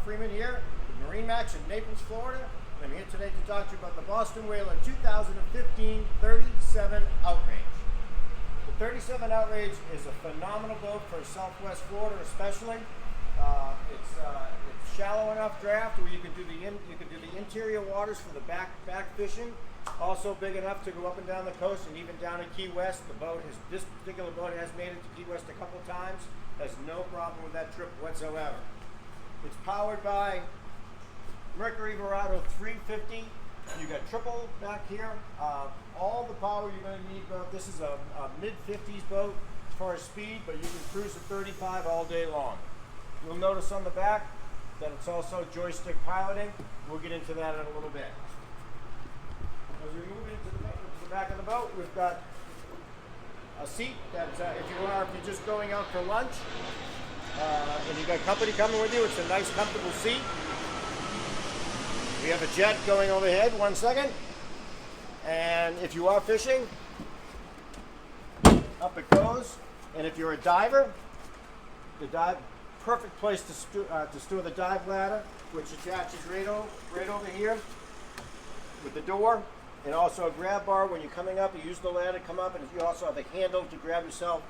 Freeman here with MarineMax in Naples, Florida. I'm here today to talk to you about the Boston Whaler 2015 37 Outrage. The 37 Outrage is a phenomenal boat for Southwest Florida, especially. It's shallow enough draft where you can do the interior waters for the back fishing. Also big enough to go up and down the coast and even down to Key West. This particular boat has made it to Key West a couple times. Has no problem with that trip whatsoever. It's powered by Mercury Verado 350. You got triple back here. All the power you're going to need. This is a mid-50s boat as far as speed, but you can cruise at 35 all day long. You'll notice on the back that it's also joystick piloting. We'll get into that in a little bit. As we move into the back of the boat, we've got a seat that if you're just going out for lunch and you got company coming with you, it's a nice comfortable seat. We have a jet going overhead, 1 second. And if you are fishing, up it goes. And if you're a diver, perfect place to store the dive ladder, which attaches right over here with the door. And also a grab bar when you're coming up, you use the ladder, come up, and you also have a handle to grab yourself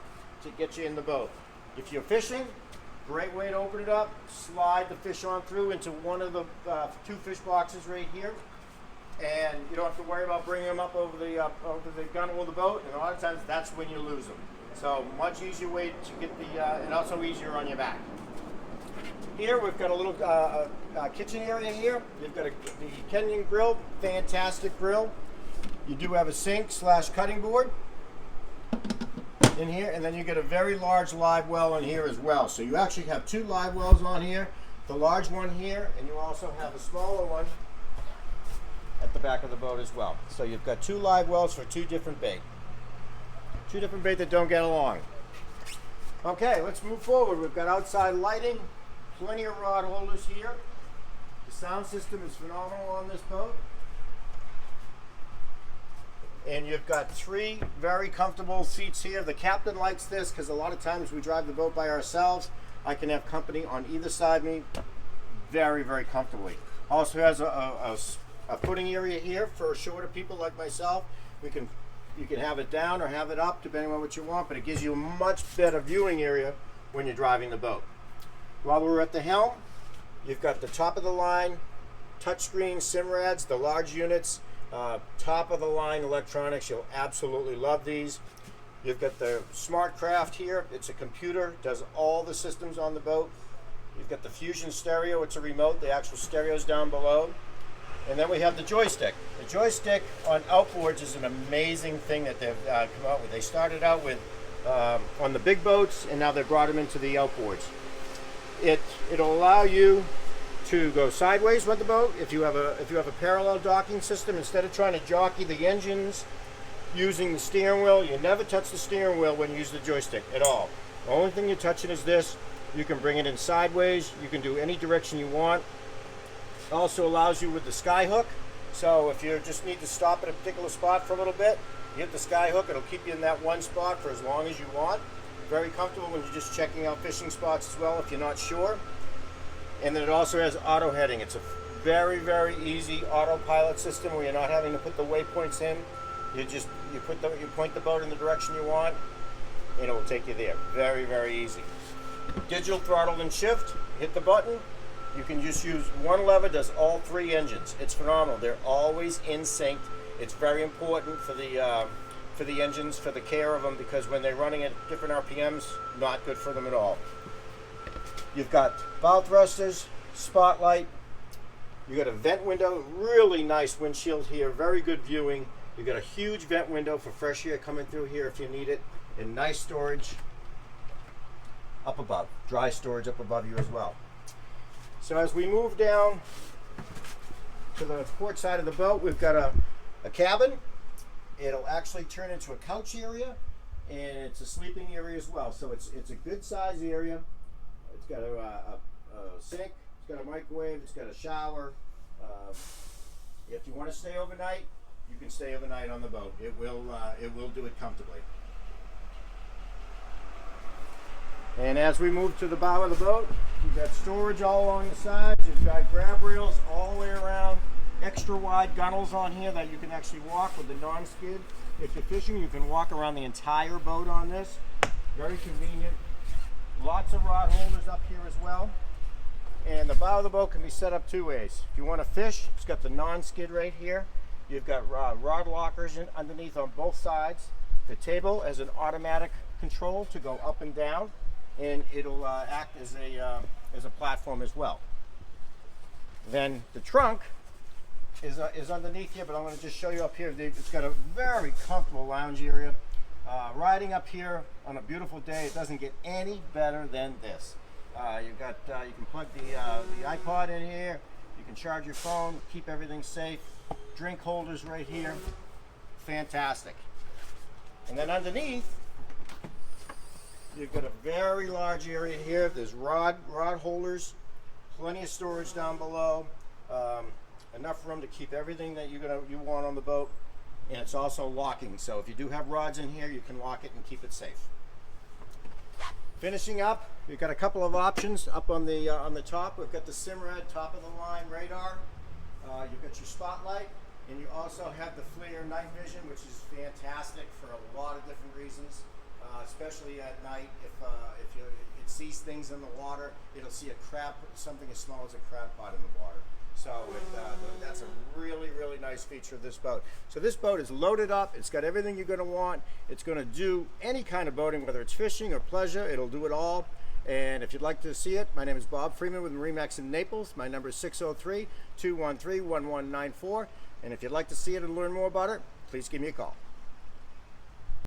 to get you in the boat. If you're fishing, great way to open it up, slide the fish on through into one of the 2 fish boxes right here. And you don't have to worry about bringing them up over the gunnel of the boat, and a lot of times that's when you lose them. So much easier way to get and also easier on your back. Here we've got a little kitchen area here. You've got the Kenyon grill, fantastic grill. You do have a sink / cutting board in here, and then you get a very large live well in here as well. So you actually have 2 live wells on here, the large one here, and you also have a smaller one at the back of the boat as well. So you've got 2 live wells for 2 different bait. 2 different bait that don't get along. Okay, let's move forward. We've got outside lighting, plenty of rod holders here. The sound system is phenomenal on this boat. And you've got 3 very comfortable seats here. The captain likes this because a lot of times we drive the boat by ourselves. I can have company on either side of me very, very comfortably. Also has a footing area here for shorter people like myself. You can have it down or have it up depending on what you want, but it gives you a much better viewing area when you're driving the boat. While we're at the helm, you've got the top of the line touchscreen Simrads, the large units, top of the line electronics. You'll absolutely love these. You've got the SmartCraft here. It's a computer, does all the systems on the boat. You've got the Fusion stereo. It's a remote. The actual stereo's down below. And then we have the joystick. The joystick on outboards is an amazing thing that they've come out with. They started out with on the big boats, and now they've brought them into the outboards. It'll allow you to go sideways with the boat if you have a parallel docking system. Instead of trying to jockey the engines using the steering wheel, you never touch the steering wheel when you use the joystick at all. The only thing you're touching is this. You can bring it in sideways. You can do any direction you want. It also allows you with the sky hook. So if you just need to stop at a particular spot for a little bit, you hit the sky hook. It'll keep you in that one spot for as long as you want. Very comfortable when you're just checking out fishing spots as well if you're not sure. And then it also has auto heading. It's a very, very easy autopilot system where you're not having to put the waypoints in. You point the boat in the direction you want, and it will take you there. Very, very easy. Digital throttle and shift. Hit the button. You can just use one lever, does all 3 engines. It's phenomenal. They're always in sync. It's very important for the engines, for the care of them, because when they're running at different RPMs, not good for them at all. You've got bow thrusters, spotlight. You got a vent window, really nice windshield here, very good viewing. You got a huge vent window for fresh air coming through here if you need it, and nice storage up above, dry storage up above you as well. So as we move down to the port side of the boat, we've got a cabin. It'll actually turn into a couch area, and it's a sleeping area as well. So it's a good size area. It's got a sink, it's got a microwave, it's got a shower. If you want to stay overnight, you can stay overnight on the boat. It will do it comfortably. And as we move to the bow of the boat, You've got storage all along the sides. You've got grab rails all the way around. Extra wide gunnels on here that you can actually walk with the non-skid. If you're fishing, you can walk around the entire boat on this. Very convenient. Lots of rod holders up here as well. And the bow of the boat can be set up two ways. If you want to fish, it's got the non-skid right here. You've got rod lockers underneath on both sides. The table has an automatic control to go up and down, and it'll act as a platform as well. Then the trunk is underneath here, but I'm going to just show you up here. It's got a very comfortable lounge area. Riding up here on a beautiful day, it doesn't get any better than this. You can plug the iPod in here. You can charge your phone, keep everything safe. Drink holders right here. Fantastic. And then underneath, you've got a very large area here. There's rod holders, plenty of storage down below, enough room to keep everything that you want on the boat, and it's also locking. So if you do have rods in here, you can lock it and keep it safe. Finishing up, you've got a couple of options up on the top. We've got the Simrad top of the line radar. You've got your spotlight, and you also have the FLIR night vision, which is fantastic for a lot of different reasons, especially at night. If it sees things in the water, it'll see a crab, something as small as a crab pot in the water. So that's a really, really nice feature of this boat. So this boat is loaded up. It's got everything you're going to want. It's going to do any kind of boating, whether it's fishing or pleasure. It'll do it all. And if you'd like to see it, my name is Bob Freeman with MarineMax in Naples. My number is 603-213-1194. And if you'd like to see it and learn more about it, please give me a call.